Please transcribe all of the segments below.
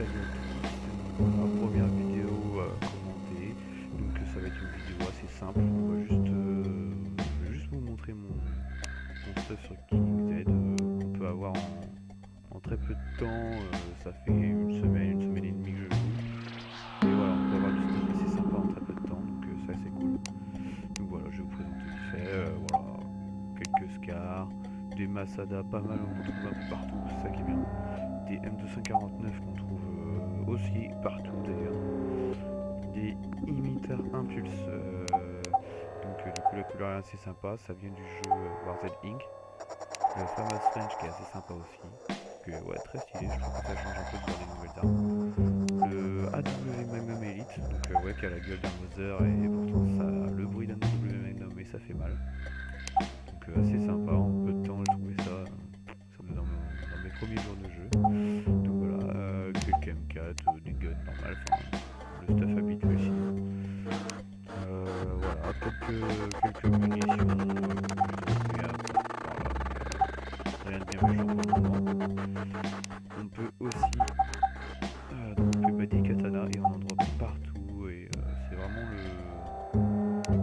salut à tous, c'est ma première vidéo commentée, donc ça va être une vidéo assez simple, je vais juste vous montrer mon stuff sur KingZ qu'on peut avoir en très peu de temps, ça fait une semaine et demie que je joue, et voilà, on peut avoir du stuff assez sympa en très peu de temps, donc c'est assez cool. Donc voilà, je vais vous présenter vite fait, voilà, quelques scars, des Masada, pas mal, on retrouve un peu partout, c'est ça qui est bien. Des M249 qu'on trouve aussi partout d'ailleurs, des imitateurs Impulse, du coup la couleur est assez sympa, ça vient du jeu Warz Inc. Le Famous Range qui est assez sympa aussi, que ouais, très stylé, je trouve que ça change un peu de voir des nouvelles armes. Le AW Magnum Elite, donc ouais, qui a la gueule d'un Mother et pourtant ça, le bruit d'un AW Magnum et ça fait mal, donc assez sympa, en peu de temps j'ai trouvé ça me dans mes premiers jours de jeu. Donc voilà, quelques M4, des guns normales, enfin le stuff habituel sinon. Voilà, quelques munitions que j'ai trouvées à par là, mais rien de bien méchant pour le moment. On peut aussi dropper des katanas et on en drop partout et c'est vraiment le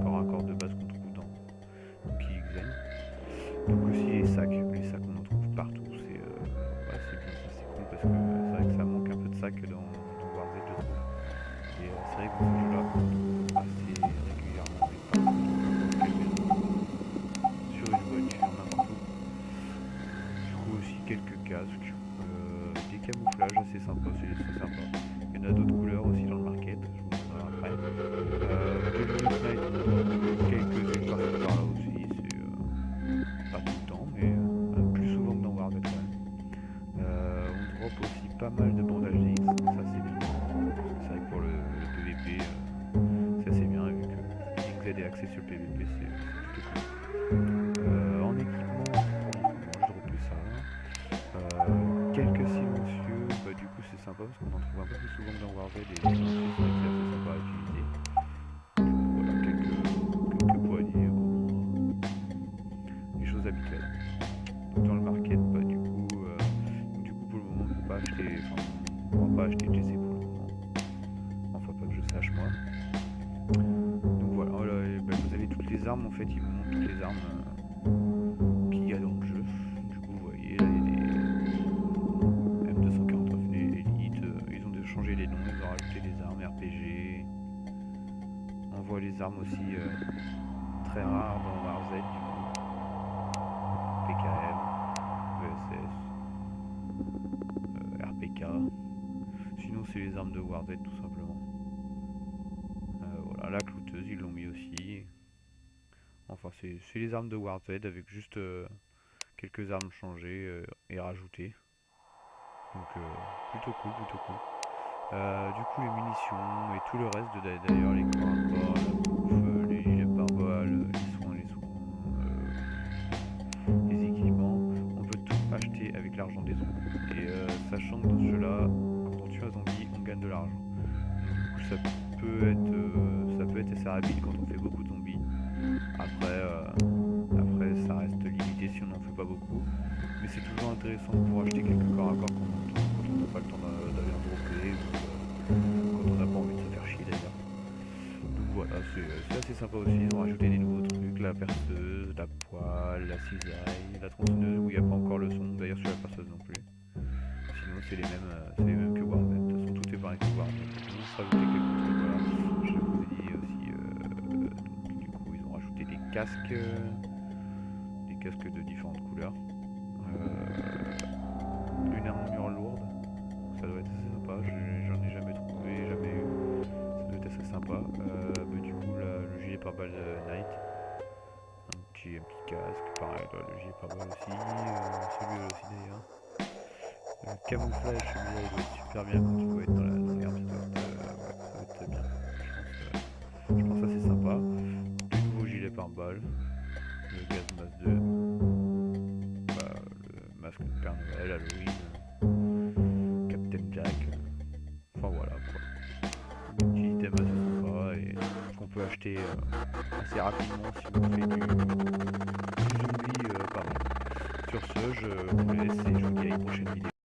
corps à corps de base qu'on trouve dans KingZ. Donc aussi les sacs on en trouve partout, c'est ouais, c'est bien, ça c'est cool parce que c'est vrai que ça manque un peu de sacs dans Warz, je trouve. Et c'est vrai que dans ce jeu-là, on trouve assez régulièrement des packs sur une voiture, n'importe où. Je trouve aussi quelques casques, des camouflages assez sympas, c'est sympa. Il y en a d'autres couleurs aussi dans le market, je vous montrerai après. Des lunettes night, quelques-unes par-ci par-là aussi, c'est pas tout le temps, mais plus souvent que dans Warz quand même. On drop aussi pas mal de bandages DX, ça c'est bien. C'est vrai que pour le PVP, c'est assez bien, vu que KingZ est axé sur le PVP, c'est plutôt cool. En équipement, je drop plus ça. Quelques silencieux, bah du coup c'est sympa parce qu'on en trouve un peu plus souvent que dans Warz et les silencieux, c'est vrai que c'est assez sympa à utiliser. Voilà, quelques poignées, les choses habituelles. Donc dans le market, bah du coup pour le moment on peut pas acheter, on va pas acheter de GC pour le moment. Enfin pas que je sache moi. Donc voilà, et bah, vous avez toutes les armes en fait, ils vous montrent toutes les armes qu'il y a dans le jeu. Du coup vous voyez là il y a des M249 Elite, ils ont changé les noms, ils ont rajouté des armes RPG. On voit les armes aussi très rares dans Warz du coup. PKM, ESS, RPK. Sinon c'est les armes de Warz tout simplement. Voilà, la clouteuse ils l'ont mis aussi. Enfin c'est les armes de Warz avec juste quelques armes changées et rajoutées. Donc plutôt cool, plutôt cool. Du coup les munitions et tout le reste, d'ailleurs les corps à corps, la bouffe, les gilets pare-balles, les équipements, on peut tout acheter avec l'argent des zombies. Et sachant que dans ce jeu là, quand on tue un zombie, on gagne de l'argent. Du coup ça peut être assez rapide quand on fait beaucoup de zombies. Après ça reste limité si on n'en fait pas beaucoup. Mais c'est toujours intéressant pour acheter quelques corps à corps quand on n'a pas le temps d'aller en dropper ou quand on n'a pas envie de se faire chier d'ailleurs. Donc voilà, c'est assez sympa aussi, ils ont rajouté des nouveaux trucs, la perceuse, la poêle, la cisaille, la tronçonneuse où il n'y a pas encore le son, d'ailleurs sur la perceuse non plus. Sinon c'est les mêmes que Warz, de toute façon tout est pareil que Warz. Ils ont rajouté quelques trucs, voilà. Je vous ai dit aussi, donc, du coup ils ont rajouté des casques de différentes couleurs. Une armure lourde, ça doit être assez sympa, j'en ai jamais trouvé, jamais eu, ça doit être assez sympa. Du coup le gilet pare-balles Night, un petit casque, pareil, là, le gilet pare-balles aussi, celui-là aussi d'ailleurs. Le camouflage, celui-là il doit être super bien quand tu vas être dans l'herbe, ça va être bien, je pense assez sympa. Le nouveau gilet pare-balles, le gaz masse 2, le masque de Père Noël, Halloween, Captain Jack, enfin voilà quoi. Une petite item assez sympa et qu'on peut acheter assez rapidement si on fait du zombie par an. Sur ce, je vous laisse et je vous dis à une prochaine vidéo.